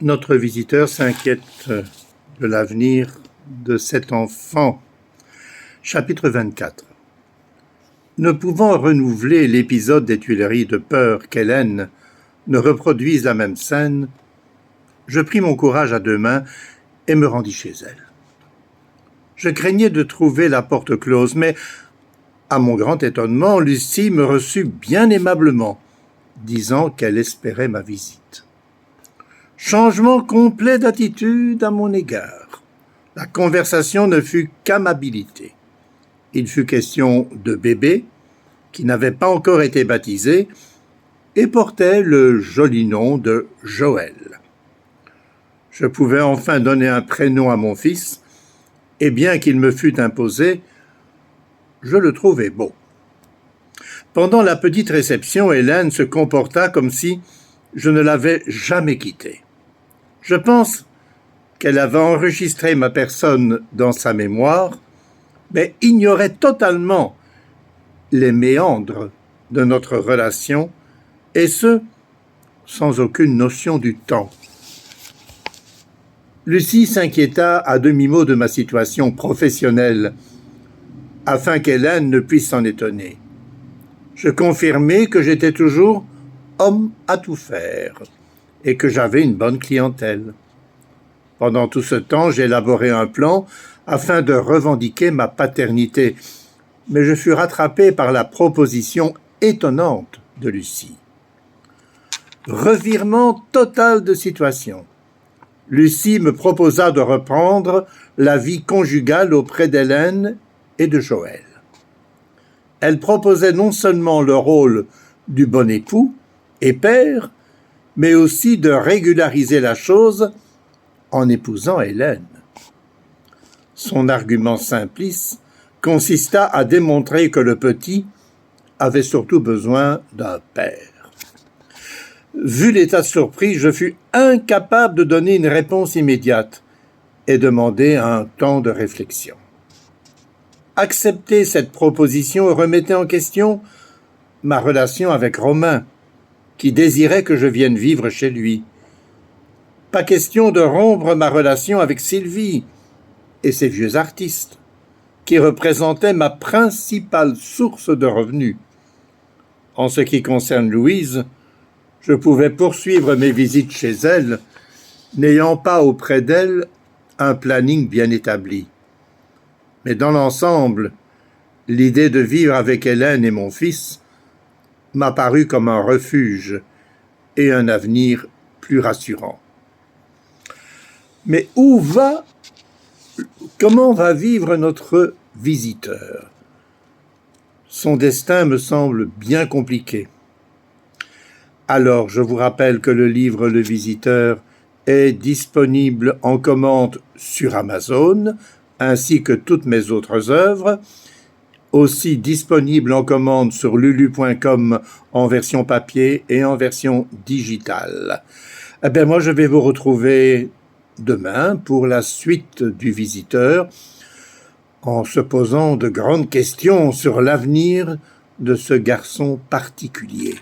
Notre visiteur s'inquiète de l'avenir de cet enfant. Chapitre 24. Ne pouvant renouveler l'épisode des Tuileries de peur qu'Hélène ne reproduise la même scène, je pris mon courage à deux mains et me rendis chez elle. Je craignais de trouver la porte close, mais, à mon grand étonnement, Lucie me reçut bien aimablement, disant qu'elle espérait ma visite. Changement complet d'attitude à mon égard. La conversation ne fut qu'amabilité. Il fut question de bébé, qui n'avait pas encore été baptisé, et portait le joli nom de Joël. Je pouvais enfin donner un prénom à mon fils, et bien qu'il me fût imposé, je le trouvais beau. Pendant la petite réception, Hélène se comporta comme si je ne l'avais jamais quittée. Je pense qu'elle avait enregistré ma personne dans sa mémoire, mais ignorait totalement les méandres de notre relation, et ce, sans aucune notion du temps. Lucie s'inquiéta à demi-mot de ma situation professionnelle, afin qu'Hélène ne puisse s'en étonner. Je confirmai que j'étais toujours homme à tout faire, et que j'avais une bonne clientèle. Pendant tout ce temps, j'élaborais un plan afin de revendiquer ma paternité, mais je fus rattrapé par la proposition étonnante de Lucie. Revirement total de situation. Lucie me proposa de reprendre la vie conjugale auprès d'Hélène et de Joël. Elle proposait non seulement le rôle du bon époux et père, mais aussi de régulariser la chose en épousant Hélène. Son argument simpliste consista à démontrer que le petit avait surtout besoin d'un père. Vu l'état de surprise, je fus incapable de donner une réponse immédiate et demandai un temps de réflexion. Accepter cette proposition remettait en question ma relation avec Romain, qui désirait que je vienne vivre chez lui. Pas question de rompre ma relation avec Sylvie et ses vieux artistes, qui représentaient ma principale source de revenus. En ce qui concerne Louise, je pouvais poursuivre mes visites chez elle, n'ayant pas auprès d'elle un planning bien établi. Mais dans l'ensemble, l'idée de vivre avec Hélène et mon fils m'a paru comme un refuge et un avenir plus rassurant. Mais comment va vivre notre visiteur? Son destin me semble bien compliqué. Alors, je vous rappelle que le livre Le Visiteur est disponible en commande sur Amazon, ainsi que toutes mes autres œuvres, aussi disponible en commande sur lulu.com en version papier et en version digitale. Moi, je vais vous retrouver demain pour la suite du Visiteur, en se posant de grandes questions sur l'avenir de ce garçon particulier.